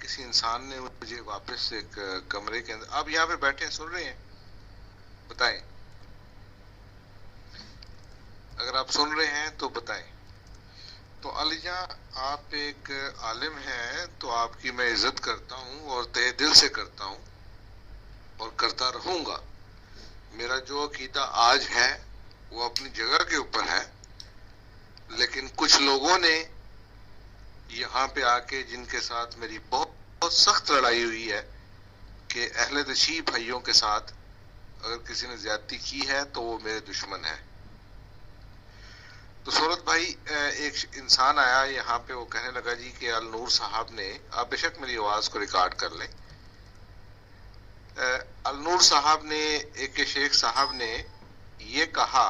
کسی انسان نے مجھے واپس ایک کمرے کے اندر، آپ یہاں پہ بیٹھے ہیں سن رہے ہیں؟ بتائیں، اگر آپ سن رہے ہیں تو بتائیں۔ تو علی جان، آپ ایک عالم ہیں تو آپ کی میں عزت کرتا ہوں اور تہ دل سے کرتا ہوں اور کرتا رہوں گا۔ میرا جو عقیدہ آج ہے وہ اپنی جگہ کے اوپر ہے، لیکن کچھ لوگوں نے یہاں پہ آ کے جن کے ساتھ میری بہت سخت لڑائی ہوئی ہے کہ اہل تشیع بھائیوں کے ساتھ اگر کسی نے زیادتی کی ہے تو وہ میرے دشمن ہے۔ تو سورت بھائی، ایک انسان آیا یہاں پہ، وہ کہنے لگا جی کہ النور صاحب نے، آپ بے شک میری آواز کو ریکارڈ کر لیں، النور صاحب نے، ایک شیخ صاحب نے یہ کہا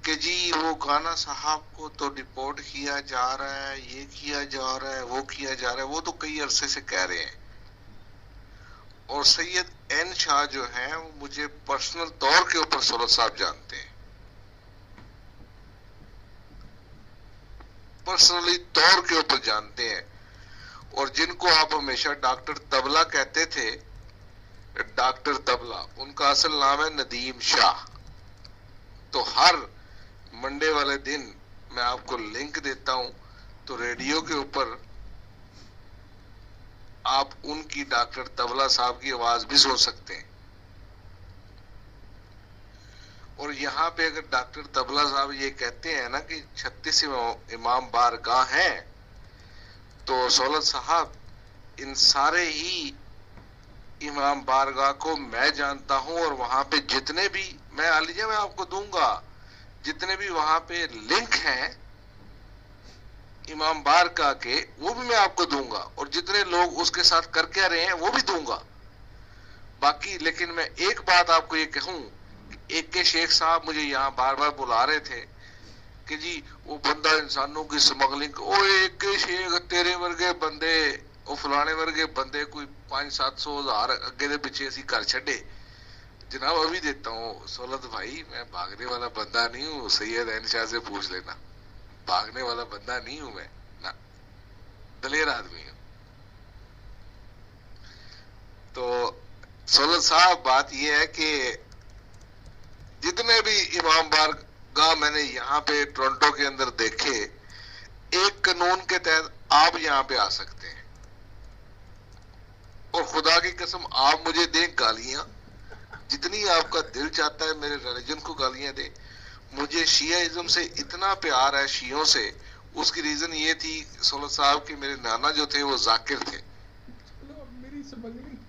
کہ جی وہ گانا صاحب کو تو ڈپورٹ کیا جا رہا ہے، یہ کیا جا رہا ہے، وہ کیا جا رہا ہے، وہ تو کئی عرصے سے کہہ رہے ہیں۔ اور سید این شاہ جو ہیں وہ مجھے پرسنل طور کے اوپر سورت صاحب جانتے ہیں، پرسنلی طور کے اوپر جانتے ہیں، اور جن کو آپ ہمیشہ ڈاکٹر طبلہ کہتے تھے، ڈاکٹر طبلہ، ان کا اصل نام ہے ندیم شاہ۔ تو ہر منڈے والے دن میں آپ کو لنک دیتا ہوں، تو ریڈیو کے اوپر آپ ان کی ڈاکٹر طبلہ صاحب کی آواز بھی سن سکتے ہیں۔ اور یہاں پہ اگر ڈاکٹر طبلہ صاحب یہ کہتے ہیں نا کہ 36 امام بارگاہ ہیں، تو سولت صاحب ان سارے ہی امام بارگاہ کو میں جانتا ہوں، اور وہاں پہ جتنے بھی، میں عالیہ میں آپ کو دوں گا، جتنے بھی وہاں پہ لنک ہیں امام بارگاہ کے، وہ بھی میں آپ کو دوں گا، اور جتنے لوگ اس کے ساتھ کر کے رہے ہیں وہ بھی دوں گا باقی۔ لیکن میں ایک بات آپ کو یہ کہوں، ایک کے شیخ صاحب مجھے یہاں بار بار بلا رہے تھے کہ جی وہ بندہ انسانوں کی سمگلنگ، او ایک کے شیخ تیرے ورگے بندے، وہ فلانے ورگے بندے کوئی 500-700 ہزار اگے دے پیچھے اسی کر چھڈے۔ جناب ابھی دیتا ہوں سولت بھائی، میں بھاگنے والا بندہ نہیں ہوں، سید عین شاہ سے پوچھ لینا، بھاگنے والا بندہ نہیں ہوں میں، نہ، دلیر آدمی ہوں۔ تو سولت صاحب بات یہ ہے کہ جتنے بھی امام بارگاہ میں نے یہاں پہ ٹورنٹو کے اندر دیکھے، ایک قانون کے تحت آپ یہاں پہ آ سکتے ہیں، اور خدا کی قسم آپ مجھے دیں گالیاں، جتنی آپ کا دل چاہتا ہے میرے ریلیجن کو گالیاں دیں۔ مجھے شیعہ سے اتنا پیار ہے، شیعوں سے، اس کی ریزن یہ تھی سولت صاحب کہ میرے نانا جو تھے وہ ذاکر تھے،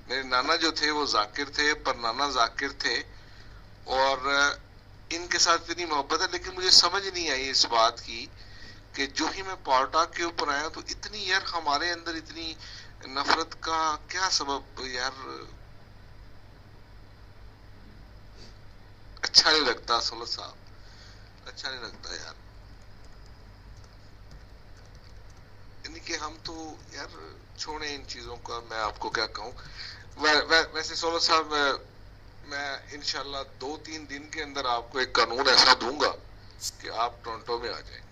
میرے نانا جو تھے وہ ذاکر تھے، پر نانا ذاکر تھے، اور ان کے ساتھ اتنی محبت ہے۔ لیکن مجھے سمجھ نہیں آئی اس بات کی کہ جو ہی میں پالٹاک کے اوپر آیا تو اتنی، یار ہمارے اندر اتنی نفرت کا کیا سبب؟ یار اچھا نہیں لگتا سولت صاحب، اچھا نہیں لگتا یار، یعنی کہ ہم تو یار چھوڑیں ان چیزوں کا، میں آپ کو کیا کہوں۔ ویسے سولت صاحب میں انشاءاللہ 2-3 دن کے اندر آپ کو ایک قانون ایسا دوں گا کہ آپ ٹورنٹو میں آ جائیں،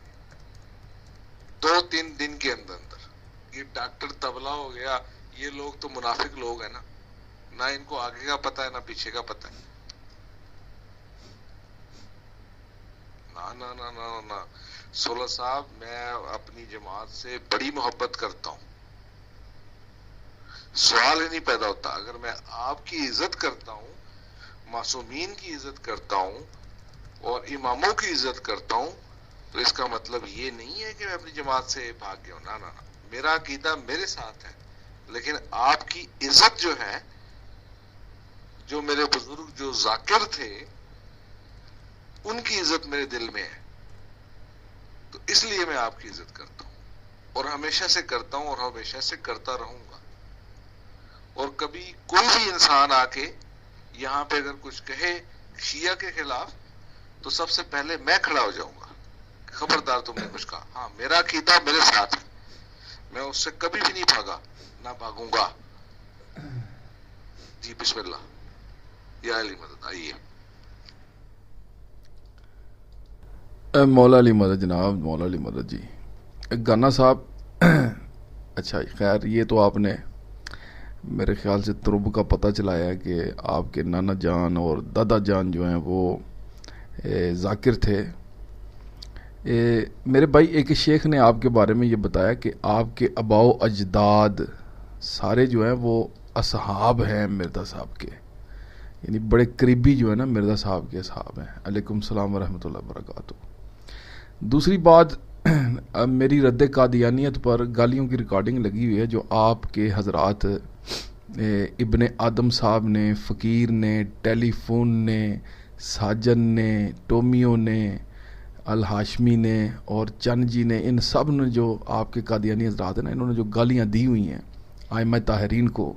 2-3 دن کے اندر اندر۔ یہ ڈاکٹر طبلہ ہو گیا، یہ لوگ تو منافق لوگ ہیں نا، نہ ان کو آگے کا پتہ ہے نہ پیچھے کا پتہ ہے، نہ نہ نہ نہ نہ۔ سولت صاحب میں اپنی جماعت سے بڑی محبت کرتا ہوں، سوال ہی نہیں پیدا ہوتا۔ اگر میں آپ کی عزت کرتا ہوں، معصومین کی عزت کرتا ہوں، اور اماموں کی عزت کرتا ہوں، تو اس کا مطلب یہ نہیں ہے کہ میں اپنی جماعت سے بھاگ گیا ہوں، نہ نہ نہ، میرا عقیدہ میرے ساتھ ہے، لیکن آپ کی عزت جو ہے، جو میرے بزرگ جو ذاکر تھے ان کی عزت میرے دل میں ہے، تو اس لیے میں آپ کی عزت کرتا ہوں، اور ہمیشہ سے کرتا ہوں، اور ہمیشہ سے کرتا رہوں گا۔ اور کبھی کوئی بھی انسان آ کے یہاں پہ اگر کچھ کہے شیعہ کے خلاف، تو سب سے پہلے میں کھڑا ہو جاؤں گا، خبردار تم نے کچھ کہا، ہاں میرا عقیدہ میرے ساتھ ہے، میں اس سے کبھی بھی نہیں بھاگا، نہ بھاگوں گا۔ جی بسم اللہ، یا علی مدد، آئیے۔ مولا علی مدد جناب، مولا علی مدد جی۔ گانا صاحب اچھا خیر، یہ تو آپ نے میرے خیال سے ترب کا پتہ چلایا ہے کہ آپ کے نانا جان اور دادا جان جو ہیں وہ ذاکر تھے۔ میرے بھائی، ایک شیخ نے آپ کے بارے میں یہ بتایا کہ آپ کے آباء و اجداد سارے جو ہیں وہ اصحاب ہیں مرزا صاحب کے، یعنی بڑے قریبی جو ہے نا مرزا صاحب کے اصحاب ہیں۔ علیکم السلام ورحمۃ اللہ وبرکاتہ۔ دوسری بات، میری رد قادیانیت پر گالیوں کی ریکارڈنگ لگی ہوئی ہے جو آپ کے حضرات ابن آدم صاحب نے، فقیر نے، ٹیلی فون نے، ساجن نے، ٹومیو نے، الہاشمی نے اور چند جی نے، ان سب نے جو آپ کے قادیانی حضرات ہیں نا، انہوں نے جو گالیاں دی ہوئی ہیں ائمہ طاہرین کو،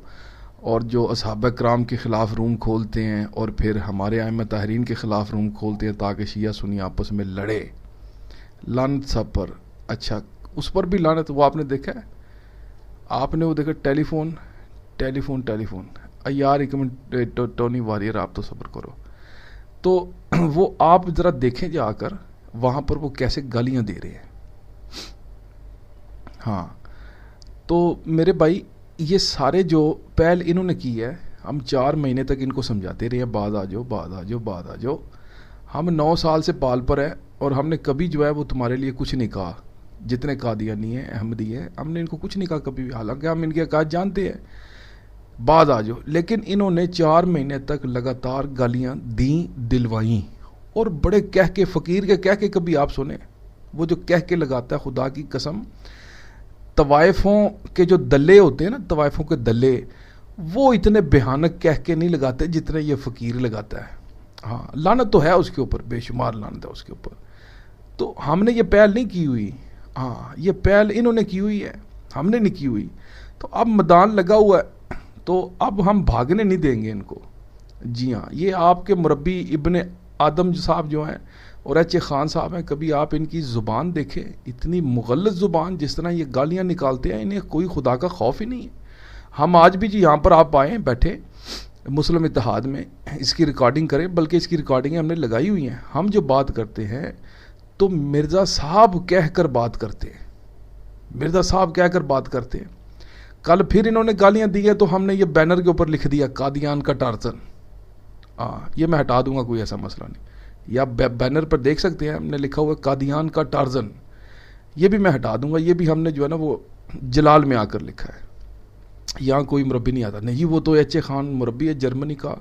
اور جو اصحابہ کرام کے خلاف روم کھولتے ہیں اور پھر ہمارے ائمہ طاہرین کے خلاف روم کھولتے ہیں تاکہ شیعہ سنی آپس میں لڑے، لعنت سب پر۔ اچھا، اس پر بھی لعنت، وہ آپ نے دیکھا ہے؟ آپ نے وہ دیکھا ٹیلی فون؟ یار ایک منٹ ٹونی واریئر، آپ تو صبر کرو۔ تو وہ آپ ذرا دیکھیں جا کر وہاں پر وہ کیسے گالیاں دے رہے ہیں۔ ہاں، تو میرے بھائی، یہ سارے جو پہل انہوں نے کی ہے، ہم 4 مہینے تک ان کو سمجھاتے رہے ہیں بعد آ جاؤ، بعد آ جاؤ، بعد آ جاؤ۔ ہم 9 سال سے پال پر ہیں اور ہم نے کبھی جو ہے وہ تمہارے لیے کچھ نہیں کہا۔ جتنے قادیانی ہیں، احمدی ہیں، ہم نے ان کو کچھ نہیں کہا کبھی بھی، حالانکہ ہم ان کے عقائد جانتے ہیں۔ بعد آ جاؤ، لیکن انہوں نے 4 مہینے تک لگاتار گالیاں دیں، دلوائیں، اور بڑے کہہ کے، فقیر کے کہہ کے کبھی آپ سنیں؟ وہ جو کہہ کے لگاتا ہے، خدا کی قسم، طوائفوں کے جو دلے ہوتے ہیں نا، طوائفوں کے دلے، وہ اتنے بھیانک کہہ کے نہیں لگاتے جتنے یہ فقیر لگاتا ہے۔ ہاں، لعنت تو ہے اس کے اوپر، بے شمار لعنت ہے اس کے اوپر۔ تو ہم نے یہ پہل نہیں کی ہوئی، ہاں یہ پہل انہوں نے کی ہوئی ہے، ہم نے نہیں کی ہوئی۔ تو اب میدان لگا ہوا ہے، تو اب ہم بھاگنے نہیں دیں گے ان کو۔ جی ہاں، یہ آپ کے مربی ابن آدم صاحب جو ہیں اور ایچ اے خان صاحب ہیں، کبھی آپ ان کی زبان دیکھیں، اتنی مغلظ زبان، جس طرح یہ گالیاں نکالتے ہیں، انہیں کوئی خدا کا خوف ہی نہیں ہے۔ ہم آج بھی جی یہاں پر آپ آئیں، بیٹھے مسلم اتحاد میں، اس کی ریکارڈنگ کریں، بلکہ اس کی ریکارڈنگیں ہم نے لگائی ہوئی ہیں۔ ہم جو بات کرتے ہیں تو مرزا صاحب کہہ کر بات کرتے ہیں، مرزا صاحب کہہ کر بات کرتے ہیں۔ کل پھر انہوں نے گالیاں دی ہے تو ہم نے یہ بینر کے اوپر لکھ دیا قادیان کا ٹارزن۔ یہ میں ہٹا دوں گا، کوئی ایسا مسئلہ نہیں، یا بینر پر دیکھ سکتے ہیں ہم نے لکھا ہوا ہے قادیان کا ٹارزن، یہ بھی میں ہٹا دوں گا۔ یہ بھی ہم نے جو ہے نا وہ جلال میں آ کر لکھا ہے، یہاں کوئی مربی نہیں آتا، نہیں وہ تو ایچ اے خان مربی ہے جرمنی کا،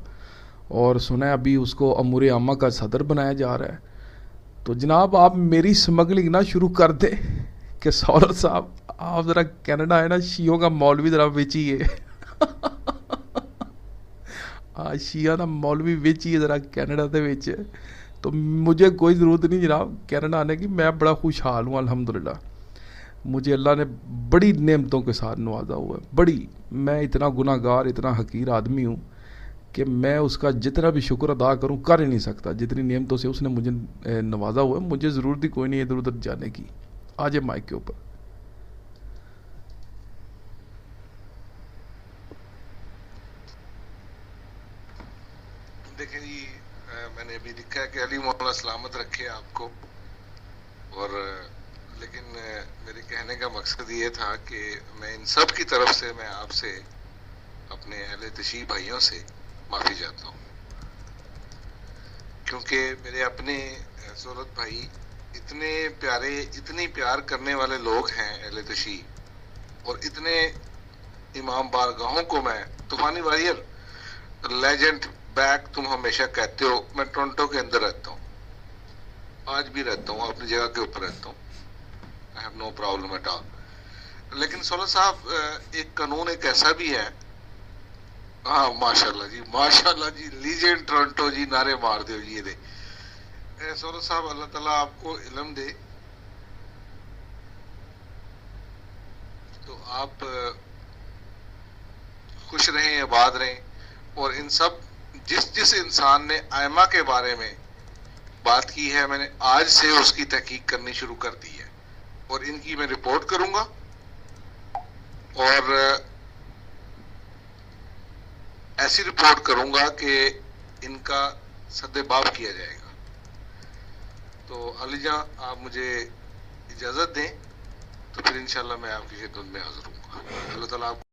اور سنا ہے ابھی اس کو امور عامہ کا صدر بنایا جا رہا ہے۔ تو جناب آپ میری سمگلنگ نہ شروع کر دیں کہ سہولت صاحب آپ ذرا کینیڈا ہے نا، شیعوں کا مولوی ذرا بیچیے، شیعہ دا مولوی بیچیے ذرا کینیڈا دے وچ۔ تو مجھے کوئی ضرورت نہیں جناب کینیڈا آنے کی، میں بڑا خوشحال ہوں الحمدللہ، مجھے اللہ نے بڑی نعمتوں کے ساتھ نوازا ہوا ہے، بڑی۔ میں اتنا گناہ گار، اتنا حقیر آدمی ہوں کہ میں اس کا جتنا بھی شکر ادا کروں کر ہی نہیں سکتا، جتنی نعمتوں سے اس نے مجھے نوازا ہوا ہے۔ مجھے ضرورت ہی کوئی نہیں ادھر ادھر جانے کی۔ آج مائک کے اوپر دیکھیں جی، میں نے ابھی لکھا ہے کہ علی مولا سلامت رکھے آپ کو، اور لیکن میرے کہنے کا مقصد یہ تھا کہ میں ان سب کی طرف سے، میں آپ سے، اپنے اہل تشیع بھائیوں سے معافی چاہتا ہوں، کیونکہ میرے اپنے سہولت بھائی اتنے پیارے، اتنی پیار کرنے والے لوگ ہیں اہل تشیع، اور اتنے امام بارگاہوں کو میں، طوفانی واریر لیجنڈ بیک تم ہمیشہ کہتے ہو، میں ٹورنٹو کے اندر رہتا ہوں، آج بھی رہتا ہوں، اپنی جگہ کے اوپر رہتا ہوں، I have no problem at all۔ لیکن سہولت صاحب، ایک قانون ایک ایسا بھی ہے، ہاں ماشاءاللہ جی، ماشاءاللہ جی، لیجنڈ ٹورنٹو جی، نعرے مار دیو جی، یہ دے سہولت صاحب، اللہ تعالیٰ آپ کو علم دے، تو آپ خوش رہیں، آباد رہیں، اور ان سب جس انسان نے ائمہ کے بارے میں بات کی ہے، میں نے آج سے اس کی تحقیق کرنی شروع کر دی ہے، اور ان کی میں رپورٹ کروں گا، اور ایسی رپورٹ کروں گا کہ ان کا سد باب کیا جائے گا۔ تو علی جان، آپ مجھے اجازت دیں، تو پھر انشاءاللہ میں آپ کی خدمت میں حاضر ہوں گا۔ اللہ تعالیٰ آپ